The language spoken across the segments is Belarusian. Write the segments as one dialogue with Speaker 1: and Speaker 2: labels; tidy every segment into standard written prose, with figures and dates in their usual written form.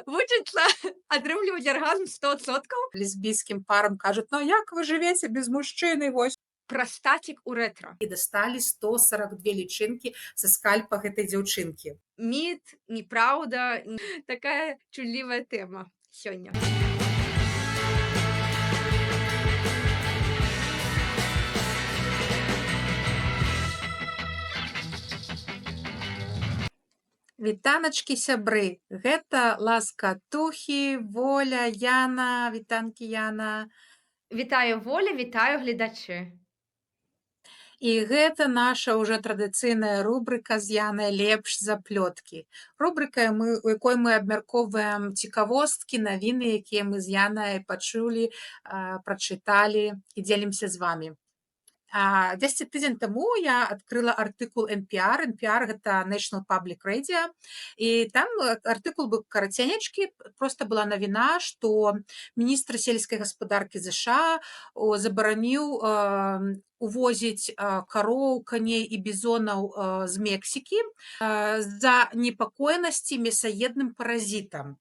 Speaker 1: вучыцца атрымліваць аргазм 100%.
Speaker 2: Лесбійскім парам кажуць: "Ну, а як вы жывеце без мужчыны?" Вось.
Speaker 1: Прастацік у рэтра.
Speaker 2: І дасталі 142 лічынкі са скальпа гэтай дзяўчынкі.
Speaker 1: Міт, неправда, такая чуллівая тэма сёння.
Speaker 2: Вітаначкі, сябры! Гэта ласкатухі, Воля, Яна, вітанкі, Яна.
Speaker 1: Вітаю, Воля, вітаю, гледачы.
Speaker 2: І гэта наша ўжо традыцыйная рубрыка з Янай «Лепш за плёткі». Рубрыка, у якой мы абмяркоўваем цікавосткі, навіны, якія мы з Янай пачулі, прачыталі і дзелімся з вамі. 10 тыдзень таму я адкрыла артыкул NPR. NPR — гэта National Public Radio. І там артыкул быў караценечкі, проста была навіна, што міністр сельскай гаспадаркі ЗША забараніў увозіць кароў, каней і бізонаў з Мексікі з-за непакоенасці мясаедным паразітам.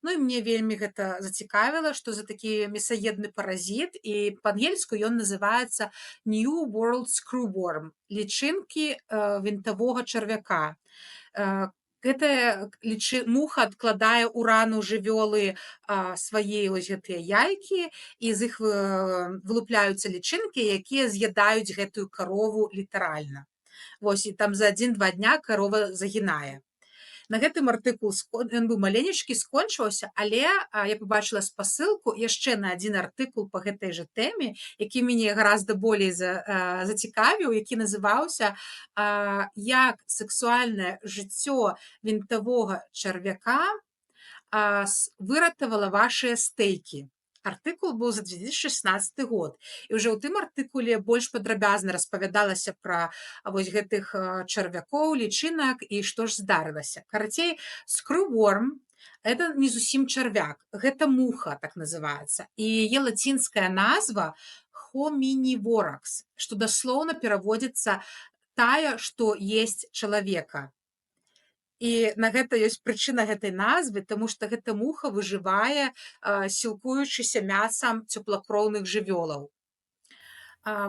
Speaker 2: Ну і мне вельмі гэта зацікавіла, што за такі мясаедны паразіт, і па-ангельску ён называецца New World Screwworm — лічынкі вінтавога чарвяка. Гэтая муха адкладае ў рану жывёлы свае вось гэтыя яйкі, і з іх вылупляюцца лічынкі, якія з'ядаюць гэтую карову літаральна. Вось, і там за 1-2 дня карова загінае. На гэтым артыкул, ён быў маленечкі, скончыўся, але я пабачыла спасылку яшчэ на адзін артыкул па гэтай жа тэме, які мяне гораздо болей зацікавіў, які называўся «Як сексуальнае жыццё вінтавога чарвяка выратавала вашыя стэйкі». Артыкул быў за 2016 год. І ўжо ў тым артыкуле больш падрабязна распавядалася пра вось гэтых чарвякоў, лічынак і што ж здарылася. Карацей, screwworm — это не зусім чарвяк, гэта муха, так называецца. І яе лацінская назва hominivores, што даслоўна пераводзіцца «тая, што есць чалавека». І на гэта ёсць прычына гэтай назвы, таму што гэта муха выжывае, сілкуючыся мясам цёплакроўных жывёлаў.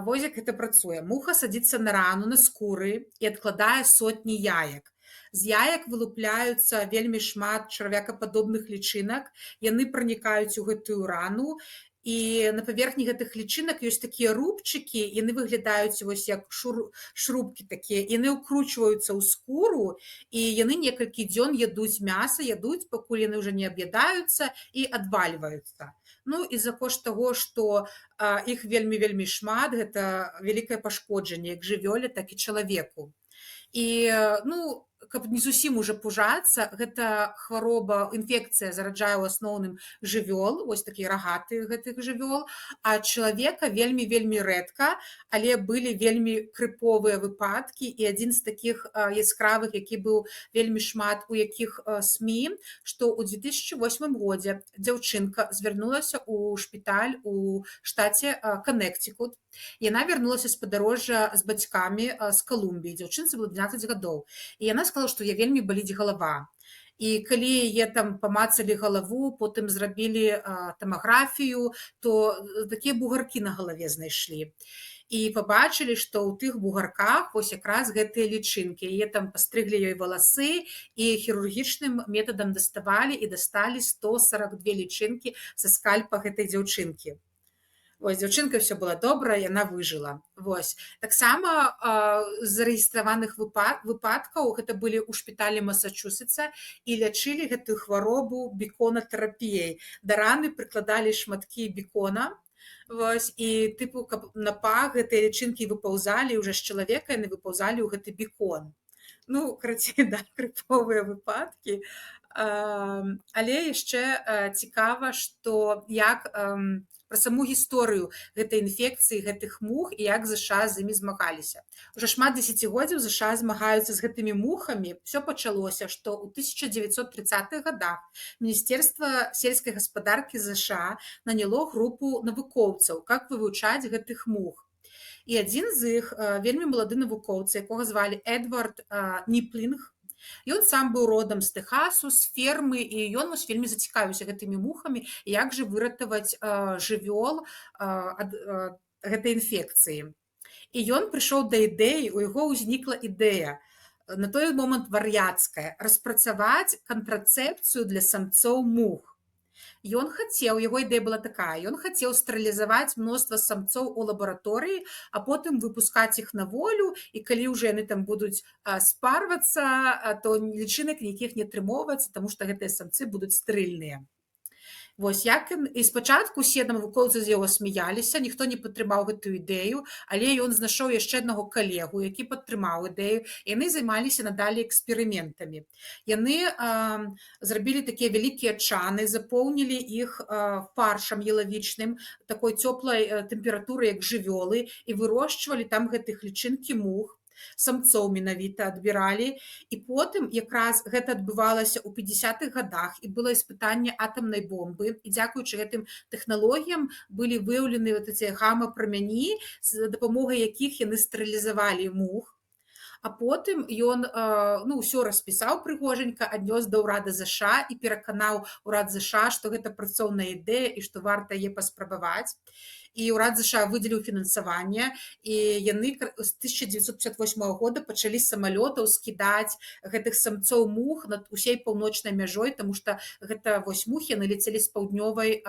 Speaker 2: Вось як гэта працуе. Муха садзіцца на рану, на скуры і адкладае сотні яек. З яек вылупляюцца вельмі шмат чарвякападобных лічынак, яны пранікаюць у гэтую рану, і на паверхні гэтых лічынак ёсць такія рубчыкі, яны выглядаюць вось як шрубкі такія, яны ўкручваюцца ў скуру, і яны некалькі дзён ядуць мяса, пакуль яны ўжо не аб'ядаюцца і адвальваюцца. Ну і за кошт таго, што іх вельмі-вельмі шмат, гэта вялікае пашкоджанне як жывёле, так і чалавеку. І, ну, каб не зусім уже пужацца, гэта хвароба, інфекцыя зараджае ў асноўным жывёл, вось такія рагатыя гэтых жывёл, а чалавека вельмі-вельмі рэдка, але былі вельмі крыповыя выпадкі, і адзін з такіх яскравых, які быў вельмі шмат у якіх СМІ, што ў 2008 годзе дзяўчынка звярнулася ў шпіталь у штаце Каннектыкут. Яна вярнулася з падарожжа з бацькамі з Калумбіі. Дзяўчынцы было 12 гадоў. І яна сказала, што я вельмі баліць галава. І калі яе там памацалі галаву, потым зрабілі тамаграфію, то такія бугаркі на галаве знайшлі. І пабачылі, што ў тых бугарках вось якраз гэтыя лічынкі. Яе там пастрыглі ёй валасы і хірургічным метадам даставалі і дасталі 142 лічынкі са скальпа гэтай дзяўчынкі. Вось, дзяўчынка ўсё было добра, яна выжыла. Вось. Таксама зарэгістраваных выпадкаў гэта былі ў шпіталі Масачусетса і лячылі гэтую хваробу беконатэрапіяй. Да раны прыкладалі шматкі бекона, вось, і тыпу, каб на пах гэтыя лічынкі выпаўзалі, ўжо з чалавека яны выпаўзалі ў гэты бекон. Ну, карацей, да, крыповыя выпадкі. Але яшчэ цікава, што як пра саму гісторыю гэтай інфекцыі, гэтых мух і як ЗША з імі змагаліся. Уже шмат дзесяцігоддзяў ЗША змагаюцца з гэтымі мухамі. Всё пачалося, што ў 1930-х годах Міністэрства сельскай гаспадаркі ЗША наняло групу навукоўцаў, как вывучаць гэтых мух. І адзін з іх, вельмі малады навукоўца, якога звалі Эдвард Ніплінг, Ён сам быў родам з Тэхасу, з фермы, і ён вось вельмі зацікавіўся гэтымі мухамі, і як жа выратаваць жывёл ад гэтай інфекцыі. І ён прыйшоў да ідэі, у яго ўзнікла ідэя, на той момант вар'яцкая, распрацаваць кантрацэпцыю для самцоў мух. Ён хацеў, яго ідэя была такая, ён хацеў стэрылізаваць мноства самцоў у лабараторыі, а потым выпускаць іх на волю, і калі ўжо яны там будуць спарвацца, то лічынак ніякіх не атрымоўваецца, таму што гэтыя самцы будуць стэрыльныя. Вось як ён і спачатку усе навукоўцы з яго смяяліся, ніхто не падтрымаў гэтую ідэю, але ён знайшоў яшчэ аднаго калегу, які падтрымаў ідэю. Яны займаліся надалей эксперыментамі. Яны зрабілі такія вялікія чаны, запоўнілі іх фаршам ялавічным, такой цёплай тэмпературы, як жывёлы, і вырошчвалі там гэтых лічынкі мух, самцоў менавіта адбіралі, і потым якраз гэта адбывалася ў 50-х гадах, і было іспытанне атамнай бомбы, і дзякуючы гэтым тэхналогіям былі выяўлены вот эти гама-прамяні, з дапамогай якіх яны стэрылізавалі мух. А потым ён ну, ўсё распісаў прыгожанька, аднёс да ўрада ЗША і пераканаў урад ЗША, што гэта працоўная ідэя і што варта яе паспрабаваць. І ўрад ЗША выдзеліў фінансаванне, і яны з 1958 года пачалі з самалётаў скідаць гэтых самцоў мух над усей паўночнай мяжой, таму што гэта вось мухі, яны ляцелі з паўднёвай,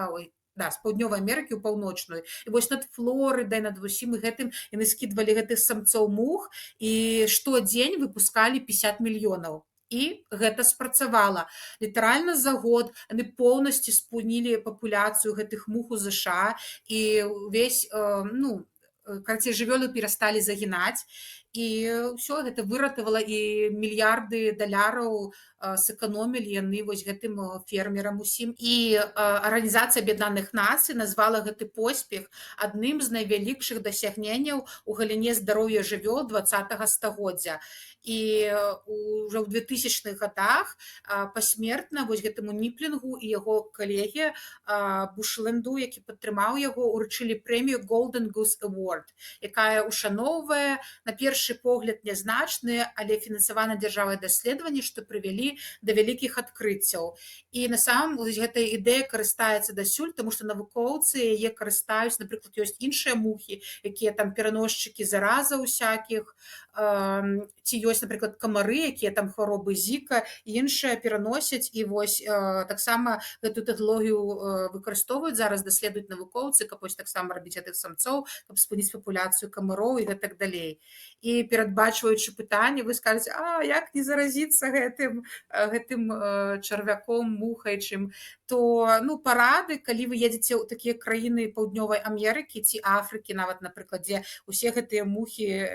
Speaker 2: з паўднёвай Амерыкі ў паўночную. І вось над Флорыдай, над усім гэтым яны скідвалі гэтых самцоў мух, і штодзень выпускалі 50 мільёнаў. І гэта спрацавала. Літаральна за год яны поўнасцю спынілі папуляцыю гэтых мух у ЗША, і ўвесь, ну, карацей, жывёлы перасталі загінаць, і ўсё гэта выратавала, і мільярды даляраў сэканомілі яны вось гэтым фермерам усім. І Арганізацыя Аб'яднаных Нацый назвала гэты поспех адным з найвялікшых дасягненняў у галіне здароўя жывёл 20-го стагоддзя. І ўжо ў 2000-х гадах пасмертна вось гэтаму Ніплінгу і яго калегі Бушленду, які падтрымаў яго, уручылі прэмію Golden Goose Award, якая ушаноўвае на першы погляд нязначныя, але фінансавана дзяржавай даследаванні, што прывялі да вялікіх адкрыццяў. І насамрэч вось гэтая ідэя карыстаецца дасюль, таму што навукоўцы яе карыстаюць, напрыклад, ёсць іншыя мухі, якія там пераносчыкі заразаў усякіх, ці ёсць, напрыклад, камары, якія там хваробы зіка, і іншыя пераносяць, і вось таксама гэтую тэхналогію выкарыстоўваюць зараз, даследуюць навукоўцы, каб вось таксама рабіць гэтых самцоў, каб спыніць папуляцыю камароў і гэтак далей. І перадбачваючы пытанне, вы скажаце, як не заразіцца гэтым чарвяком мухайчым, то ну, парады, калі вы едзеце ў такія краіны паўднёвай Амерыкі ці Афрыкі, нават, напрыклад, дзе усе гэтыя мухі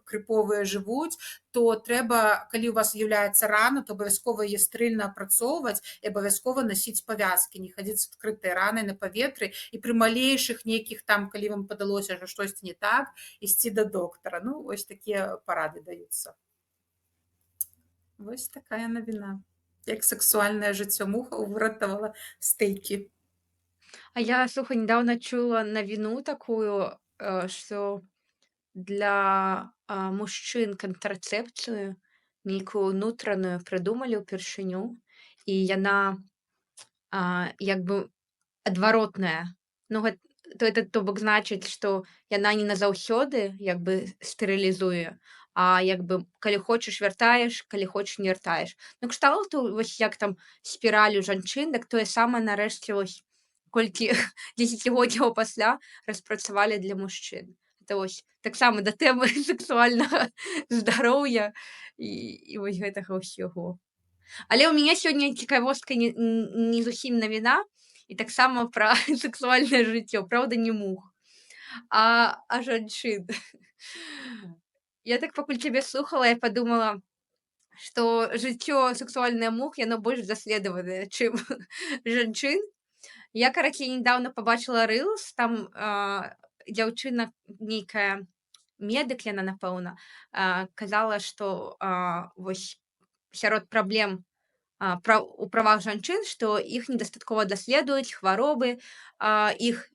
Speaker 2: крыповыя жывуць, то трэба, калі у вас з'яўляецца рана, то абавязкова яе стрыльна апрацоўваць і абавязкова насіць павязкі, не хадзіць з адкрытай ранай на паветры, і пры малейшых нейкіх там, калі вам падалося, што штосьці не так, ісці да доктара. Ну, вось такія парады даюцца. Вось такая навіна. Як сексуальнае жыццё мухаў выратавала стейкі.
Speaker 1: А я, слухай, недавно чула навіну такую, што для мужчын кантрацэпцыю нейкую ўнутраную прыдумалі ўпершыню, і яна як бы адваротная. Ну, то бок значыць, што яна не назаўсёды як бы стэрылізуе, а як бы калі хочаш вяртаеш, калі хочаш не вяртаеш. Ну, кшталту вось як там спіраль у жанчын, дык тое самае нарэшце вось колькі дзесяцігоддзяў пасля распрацавалі для мужчын. Это вось таксама да тэмы сексуальнага здароўя і вось гэтага ўсяго. Але ў мяне сёння цікавостка не зусім навіна, і таксама пра сексуальнае жыццё, праўда, не мух, а жанчын. Я так пакуль цябе слухала, я падумала, што жыццё сексуальнае мух, яно больш даследаванае, чым жанчын. Я, карацей, недавно пабачыла рылс, там дзяўчына нейкая, медык яна, напэўна, казала, што вось сярод праблем у правах жанчын, што іх недастаткова даследуюць, хваробы іх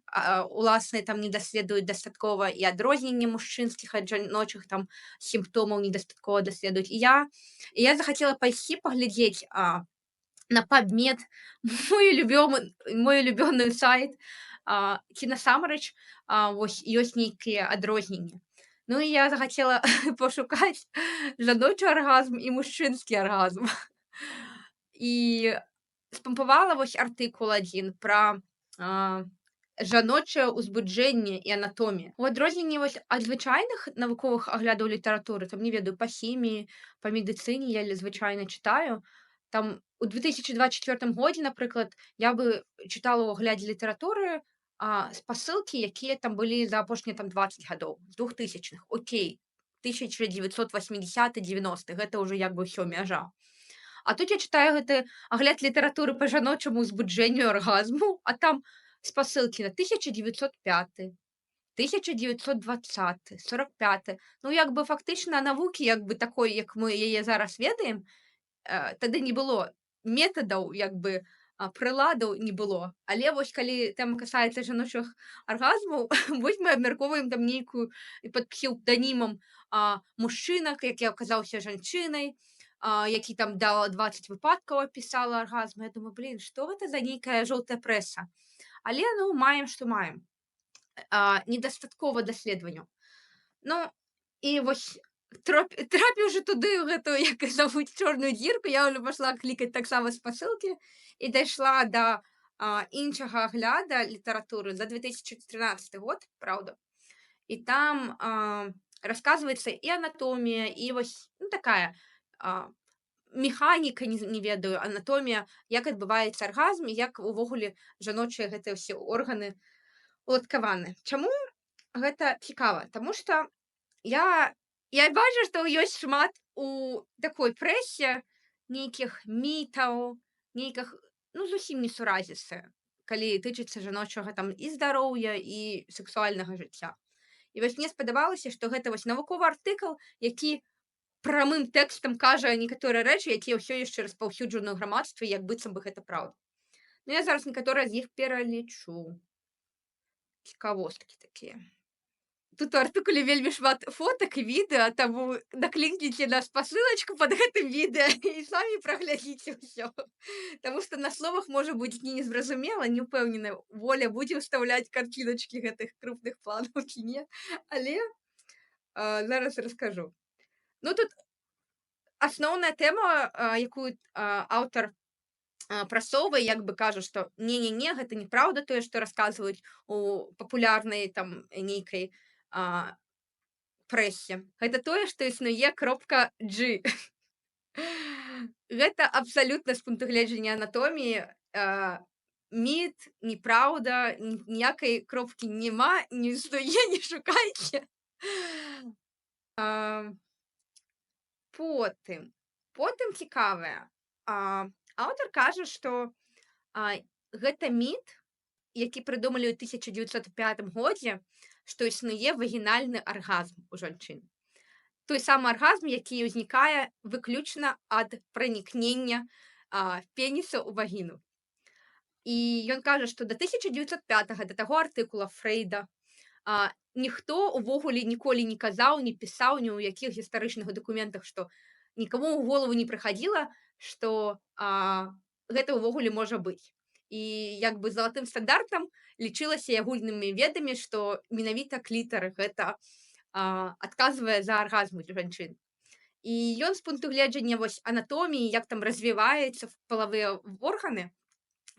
Speaker 1: уласна, там не даследуюць дастаткова, і адрозненне мужчынскіх ад жаночых там сімптомаў недастаткова даследуюць. І я захацела пайсці паглядзець, на PubMed, мой улюбёны сайт, ці насамрэч, вось ёсць нейкія адрозненні. Ну і я захацела пашукаць жаночы аргазм і мужчынскі аргазм. І спампавала вось артыкул адзін пра а, жаночае ўзбуджэнне і анатомію. У адрозненні вось ад звычайных навуковых аглядаў літаратуры, там не ведаю, па хіміі, па медыцыне я звычайна чытаю. Там у 2024 годзе, напрыклад, я бы чытала ў аглядзе літаратуры спасылкі, якія там былі за апошнія там 20 гадоў, з 2000-х. Окей, 1980-90, гэта ўжо як бы ўсё мяжа. А тут я чытаю гэты агляд літаратуры па жаночаму ўзбуджэнню і аргазму, а там спасылкі на 1905, 1920, 45. Ну, як бы фактычна навукі, як бы такой, як мы яе зараз ведаем, тады не было метадаў, як бы прыладаў не было. Але вось калі тэма касаецца жаночых аргазмаў, вось мы абмяркоўваем там нейкую і пад псеўданімам мужчынак, які аказаўся жанчынай, які там дала 20 выпадкаў, апісала аргазм. Я думаю, блин, што гэта за нейкая жоўтая прэса? Але ну маем, што маем. Недастаткова даследаванняў. Ну і вось трапіўшы туды ў гэту, як завуць, чорную дзірку, я ўжо пашла клікаць таксама спасылкі і дайшла да іншага агляда літаратуры за 2013 год, праўда. І там расказваецца і анатомія, і вось ну, такая механіка, не ведаю, анатомія, як адбываецца аргазм і як увогуле жаночыя гэтыя ўсе органы уладкаваны. Чаму гэта цікава? Таму што я бачу, што ёсць шмат у такой прэсе нейкіх мітаў, нейкіх ну зусім несуразістая, калі тычыцца жаночага там і здароўя і сексуальнага жыцця. І вось мне спадабалася, што гэта вось навуковы артыкул, які прамым тэкстам кажа некаторыя рэчы, якія ўсё яшчэ распаўсюджаны ў грамадстве, як быццам бы гэта праўда. Ну я зараз некаторыя з іх пералічу. Цікавосткі такія. Тут у артыкуле вельмі шмат фотак і відэа, таму наклікніце на спасылачку пад гэтым відэа і самі праглядзіце ўсё. Таму што на словах можа быць не незразумела, не ўпэўнена, Воля будзе ўстаўляць карціначкі гэтых крупных планаў ці не, але зараз раскажу. Ну тут асноўная тэма, якую аўтар прасоўвае, як бы кажа, што не-не-не, гэта неправда тое, што расказваюць у папулярнай там нейкай прэсе. Гэта тое, што існуе кропка G. Гэта абсалютна з пункту гледжання анатоміі міт, неправда, ніякай кропкі няма, не існуе, не шукайце. Потым цікавае. Аўтар кажа, што гэта міт, які прыдумалі ў 1905 годзе, што існуе вагінальны аргазм у жанчын. Той самы аргазм, які ўзнікае выключна ад пранікнення пеніса ў вагіну. І ён кажа, што да 1905, да таго артыкула Фрейда, ніхто увогуле ніколі не казаў, не пісаў ні ў якіх гістарычных дакументах, што нікому ў голову не прыхадзіла, што гэта ўвогуле можа быць. І як бы залатым стандартам лічылася агульнымі ведамі, што менавіта клітар гэта адказвае за аргазм у жанчын. І ён з пункту гледжання вось анатоміі, як там развіваецца палавыя органы,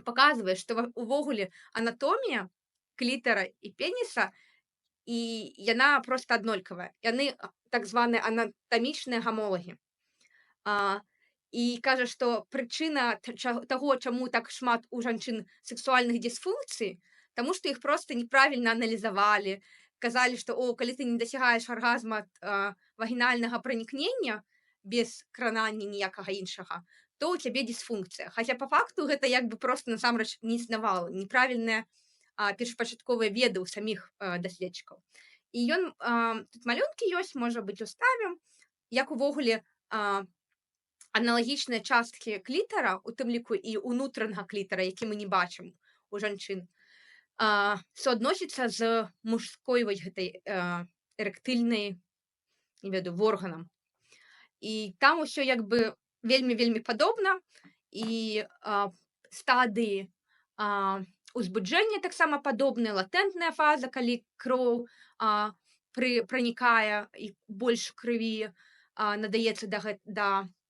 Speaker 1: паказвае, што увогуле анатомія клітара і пеніса, і яна проста аднолькавая. Яны так званыя анатамічныя гамолагі. І кажа, што прычына таго, чаму так шмат у жанчын сексуальных дысфункцый, таму што іх проста неправільна аналізавалі, казалі, што калі ты не дасягаеш аргазма ад вагінальнага пранікнення без кранання ніякага іншага, то ў цябе дысфункцыя. Хаця па факту гэта як бы проста насамрэч не існавала, неправільныя першапачатковыя веды ў саміх даследчыкаў. І ён тут малюнкі ёсць, можа быць, уставім, як увогуле аналагічныя часткі клітара, у тым ліку і ўнутранага клітара, які мы не бачым у жанчын, суадносіцца з мужской вось гэтай эрэктыльнай, не ведаю, органам. І там усё як бы вельмі падобна, і стадыі узбуджэння таксама падобныя, латэнтная фаза, калі кроў пранікае і больш крыві надаецца да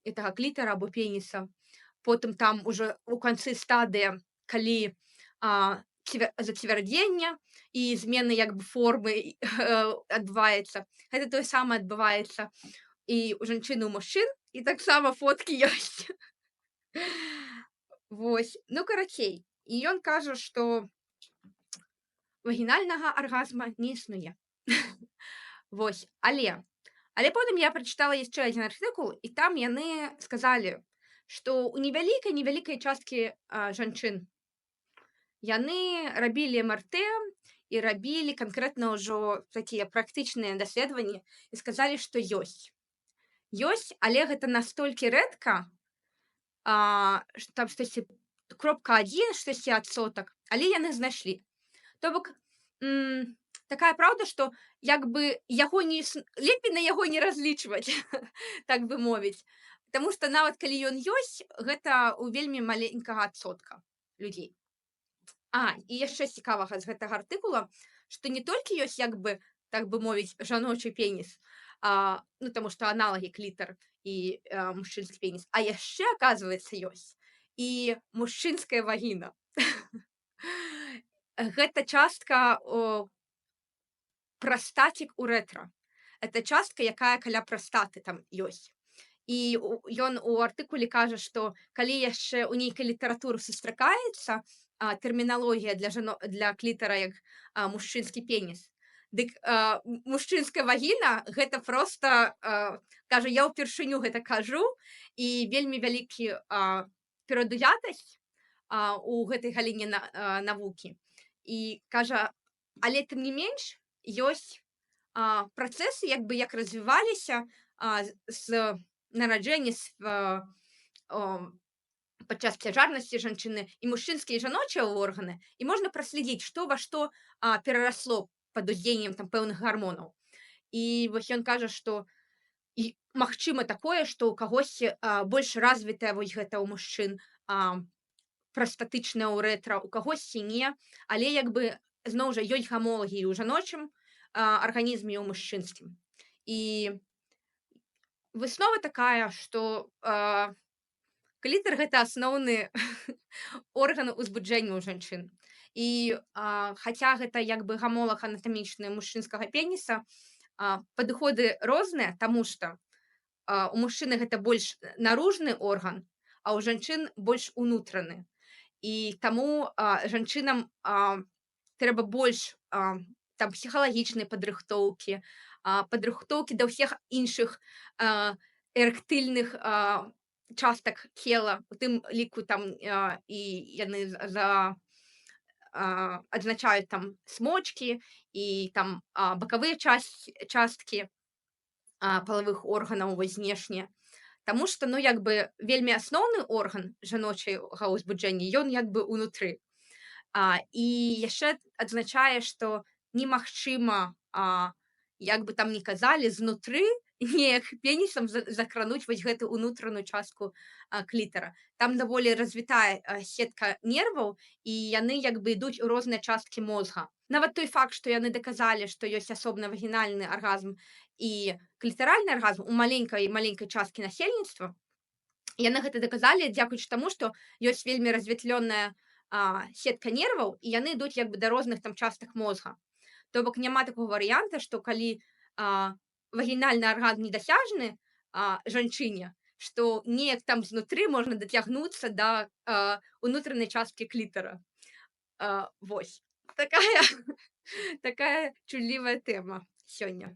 Speaker 1: гэтага клітара або пеніса. Потым там ужо ў канцы стадыя, калі зацвярдзення і змены як бы формы адбываецца. Гэта тое самае адбываецца і у жанчын, і ў мужчын, і таксама фоткі ёсць. Вось. Ну, карацей, і ён кажа, што вагінальнага аргазма не існуе. Вось. Але потым я прачытала яшчэ адзін артыкул, і там яны сказалі, што ў невялікай часткі жанчын яны рабілі МРТ і рабілі канкрэтна ўжо такія практычныя даследаванні і сказалі, што ёсць. Ёсць, але гэта настолькі рэдка, што там штосьці 0,1 штосьці адсотак, але яны знайшлі. То бок, такая праўда, што як бы яго лепей на яго не разлічваць, так бы мовіць. Таму што нават калі ён ёсць, гэта ў вельмі маленькага адсотка людзей. І яшчэ цікавага з гэтага артыкула, што не толькі ёсць як бы, так бы мовіць, жаночы пеніс, ну, таму што аналагі клітар і мужчынскі пеніс, а яшчэ, аказваецца, ёсць і мужчынская вагіна. Гэта частка прастатік урэтра. Это частка, якая каля прастаты там ёсць. І ён у артыкуле кажа, што калі яшчэ ў нейкай літаратуры сустракаецца тэрміналогія для клітара як мужчынскі пеніс, дык мужчынская вагіна гэта проста, кажа, я ўпершыню гэта кажу, і вельмі вялікі перадуятасць у гэтай галіне навукі. І кажа, але тым не менш ёсць працэсы, як бы як развіваліся з нараджэння падчас цяжарнасці жанчыны і мужчынскія і жаночыя органы, і можна праследзіць, што ва што перарасло пад уздзеяннем там пэўных гармонаў. І вось ён кажа, што і магчыма такое, што ў кагосьці больш развітая вось гэта ў мужчын прастатычная ўрэтра, у кагосьці не, але як бы зноў жа ёсць гамолагі ў жаночым арганізме і ў мужчынскім. І выснова такая, што клітар гэта асноўны орган узбуджэння ў жанчын. І хаця гэта як бы гамолаг анатамічны мужчынскага пеніса, падыходы розныя, таму што у мужчыны гэта больш наружны орган, а ў жанчын больш унутраны. І таму жанчынам трэба больш там псіхалагічнай падрыхтоўкі, падрыхтоўкі да ўсіх іншых эрэктыльных частак цела, у тым ліку там і яны адзначаюць там смочкі і там бакавыя часткі палавых органаў вось знешне. Таму што, ну, як бы вельмі асноўны орган жаночага ўзбуджэння, ён як бы ўнутры. І яшчэ адзначае, што немагчыма, як бы там ні казалі, знутры неяк пенісам закрануць вось гэту ўнутраную частку клітара. Там даволі развітая сетка нерваў, і яны як бы ідуць у розныя часткі мозга. Нават той факт, што яны даказалі, што ёсць асобна вагінальны аргазм і клітаральны аргазм у маленькай часткі насельніцтва, яны гэта даказалі дзякуючы таму, што ёсць вельмі разветвённая сетка нерваў, і яны ідуць як бы да розных там частак мозга. То бок няма такога варыянта, што калі вагінальны аргазм недасяжны жанчыне, што неяк там знутры можна дацягнуцца да унутранай часткі клітара. Вось. Такая чуллівая тэма сёння.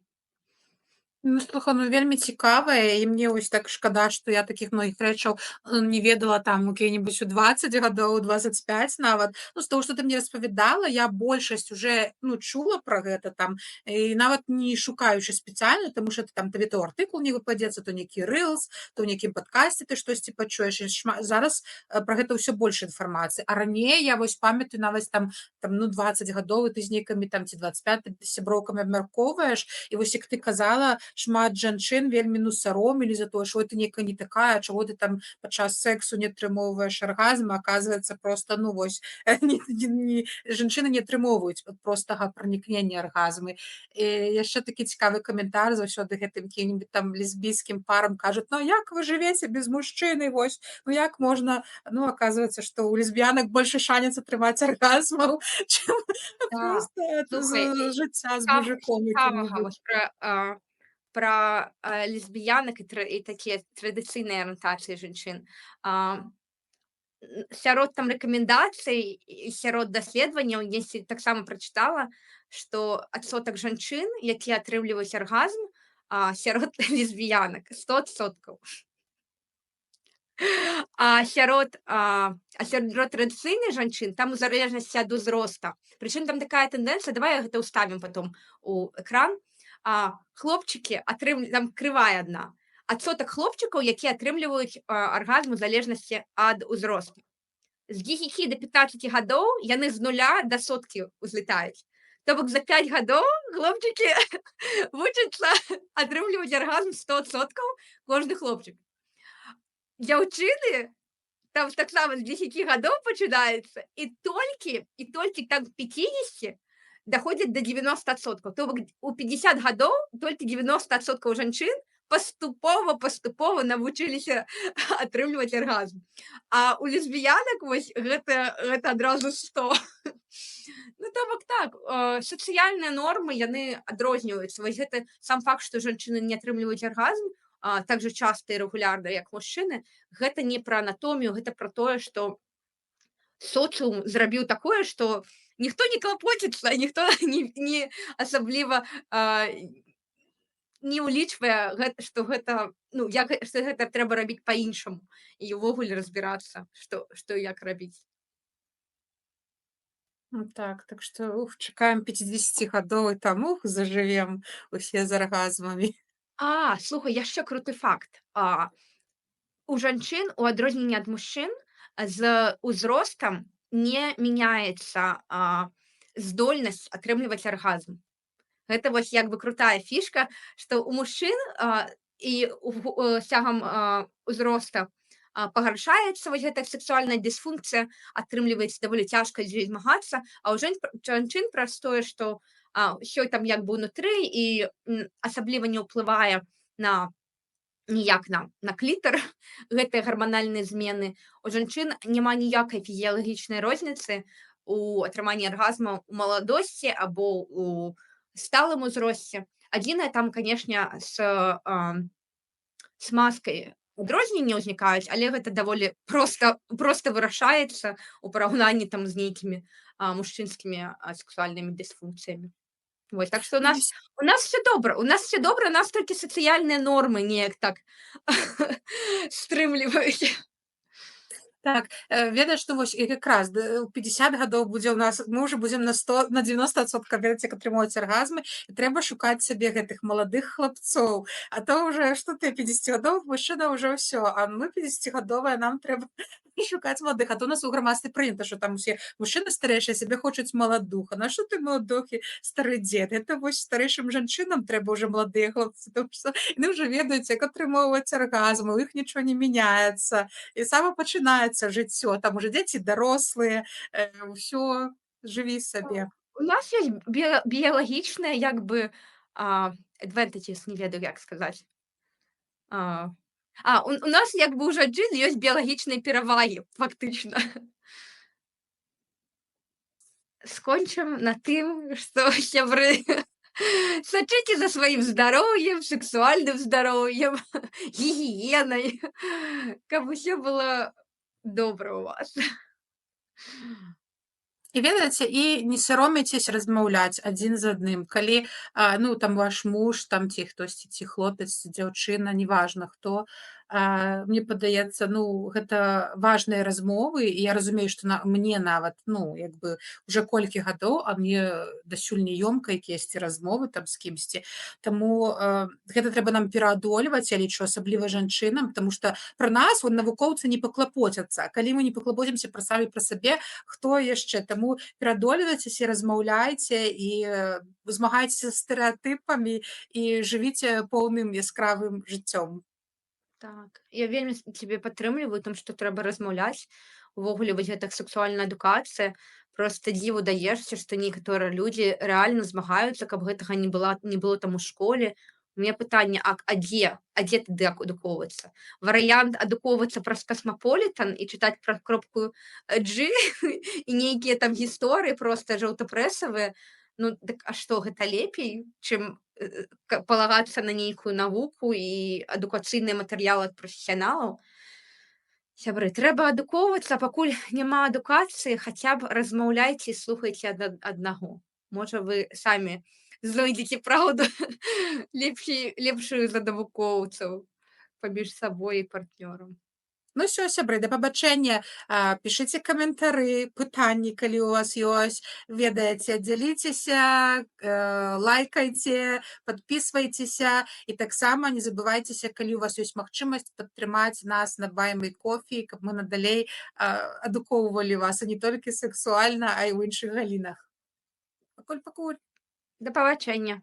Speaker 2: Ну, слухай, ну вельмі цікавае, і мне вось так шкада, што я такіх многіх рэчаў, не ведала там якія-небудзь у 20 гадоў, 25 нават. Ну, з таго, што ты мне распавядала, я большасць уже, ну, чула пра гэта там, і нават не шукаючы спецыяльна, таму што ты там табе то артыкул не выпадзецца, то нейкі рылс, то ў нейкім падкасці ты штосьці пачуеш. І зараз, пра гэта ўсё больш інфармацыі. А раней я вось памятаю нават там, ну, 20 гадоў, і ты з нейкамі там ці 25 ты сяброўкамі абмяркоўваеш, і вось як ты казала, шмат жанчын вельмі, ну, саромілі за тое, што ой, ты нейкая не такая, чаго ты там падчас сэксу не атрымоўваеш аргазм, а аказваецца проста, ну, вось, жанчыны не атрымоўваюць ад простага пранікнення аргазмы. І яшчэ такі цікавы каментар заўсёды гэтым якім-небудзь там лесбійскім парам кажуць: "Ну, а як вы жывеце без мужчыны? Вось, ну, як можна?" Ну, аказваецца, што ў лесбіянак большы шанец атрымаць аргазмаў, чым
Speaker 1: Да.
Speaker 2: проста з
Speaker 1: Слухай,
Speaker 2: жыцця з
Speaker 1: цікава
Speaker 2: мужиком
Speaker 1: цікавага
Speaker 2: якім-небудзь.
Speaker 1: вось пра лесбіянак і такія традыцыйныя арыентацыі жанчын. А, Сярод там рэкамендацый і сярод даследаванняў есці таксама прачытала, што адсотак жанчын, якія атрымліваюць аргазм, сярод лесбіянак 100%. Сярод традыцыйных жанчын там у залежнасці ад узроста. Прычым там такая тэндэнцыя, давай гэта ўставім потом у экран. Хлопчыкі там крывая адна. Адсотак хлопчыкаў, якія атрымліваюць аргазм у залежнасці ад узросту. З 10 до 15 гадоў яны з 0 да 100 ўзлетаюць. То бок за 5 гадоў хлопчыкі вучацца атрымліваць аргазм 100% кожны хлопчык. Дзяўчыны там таксама з 10 гадоў пачынаецца, і толькі там к 50 даходзяць да 90%. То бок у 50 гадоў толькі 90% жанчын паступова навучыліся атрымліваць аргазм. А у лесбіянак вось гэта адразу 100. Ну, то бок так, сацыяльныя нормы яны адрозніваюцца. Вось гэта сам факт, што жанчыны не атрымліваюць аргазм так же часта і рэгулярна, як мужчыны, гэта не пра анатомію, гэта пра тое, што соцыум зрабіў такое, што ніхто не клапоціцца, ніхто не асабліва не ўлічвае што гэта, ну, што гэта трэба рабіць па-іншаму і ўвогуле разбірацца, што і як рабіць.
Speaker 2: Ну так, так што, чакаем 50 гадоў і там, зажывем усе з аргазмамі.
Speaker 1: Слухай, яшчэ круты факт. У жанчын, у адрозненне ад мужчын, з узростам не мяняецца здольнасць атрымліваць аргазм. Гэта вось як бы крутая фішка, што ў мужчын цягам узроста пагаршаецца вось гэта сексуальная дысфункцыя, атрымліваецца даволі цяжка з ёй змагацца, а ў жанчын праз тое, што ўсё там як бы ўнутры і асабліва не ўплывае ніяк на клітар гэтыя гарманальныя змены. У жанчын няма ніякай фізіялагічнай розніцы у атрыманні аргазму ў маладосці або у сталым узросце. Адзінае там, канешне, з маскай адрозненні ўзнікаюць, але гэта даволі проста вырашаецца ў параўнанні там з нейкімі мужчынскімі сексуальнымі дысфункцыямі. Вось, так што у нас все добра. У нас толькі сацыяльныя нормы неяк так стрымліваюць.
Speaker 2: Так, ведаеш, што вось якраз у 50 гадоў будзе ў нас мы ўжо будзем на 90% ведаць, як атрымоўваць аргазмы, і трэба шукаць сабе гэтых маладых хлапцоў. А то ўжо што ты 50 гадоў, мужчына ўжо ўсё, а мы 50гадовыя, нам трэба шукаць маладых. А то у нас у грамадстве прынята, што там усе мужчыны старэйшыя сябе хочуць маладуха. На што ты маладухі, стары дзед? Гэта вось старэйшым жанчынам трэба ўжо маладыя хлопцы, тому што яны ўжо ведаюць, як атрымоўваць аргазмы, у іх нічого не мяняецца. І сама пачынаецца жыццё, там уже дзеці дарослыя, ўсё, жыві сабе.
Speaker 1: У нас ёсць біялагічныя як бы advantages, не ведаю, як сказаць. У нас як бы у жанчын ёсць біялагічныя перавагі, фактычна. Скончым на тым, што сябры сачыце за сваім здароўем, сексуальным здароўем, гігіенай, каб усё было добра ў вас.
Speaker 2: І ведаеце, і не саромейцесь размаўляць адзін з адным. Калі, ну, там ваш муж там ці хтосьці, ці хлопец, ці дзяўчына, неважна хто, мне падаецца, ну, гэта важныя размовы, і я разумею, што мне нават, ну, як бы уже колькі гадоў, а мне дасюль не ёмка якіясьці размовы там з кімсьці. Таму, гэта трэба нам пераадольваць, я лічу, асабліва жанчынам, таму што пра нас вон навукоўцы не паклапоцяцца. Калі мы не паклапоцімся пра самі пра сабе, хто яшчэ? Таму пераадольвайцеся, размаўляйце і змагайцеся з стэрэатыпамі і жывіце поўным яскравым жыццём.
Speaker 1: Так, я вельмі цябе падтрымліваю, там што трэба размаўляць. Увогуле вось гэтак сексуальная адукацыя. Проста дзіву даешся, што некаторыя людзі рэальна змагаюцца, каб гэтага не было там у школе. У мяне пытанне, дзе тады адукоўвацца? Варыянт адукоўвацца праз касмаполітан і чытаць пра кропку G і нейкія там гісторыі проста жаўтапрэсавыя. Ну, дык а што, гэта лепей, чым палагацца на нейкую навуку і адукацыйныя матэрыялы ад прафесіяналаў? Сябры, трэба адукоўвацца, пакуль няма адукацыі, хаця б размаўляйце і слухайце аднаго. Можа, вы самі знойдзеце праўду лепшую за навукоўцаў паміж сабой і партнёрам.
Speaker 2: Ну ўсё, сябры, да пабачэння. Пішыце каментары, пытанні, калі ў вас ёсць, ведаеце, дзяліцеся, лайкайце, падпісвайцеся і таксама не забывайцеся, калі ў вас ёсць магчымасць падтрымаць нас на Buy Me Coffee, каб мы надалей адукоўвалі вас, а не толькі сексуальна, а і ў іншых галінах. Пакуль-пакуль.
Speaker 1: Да пабачэння.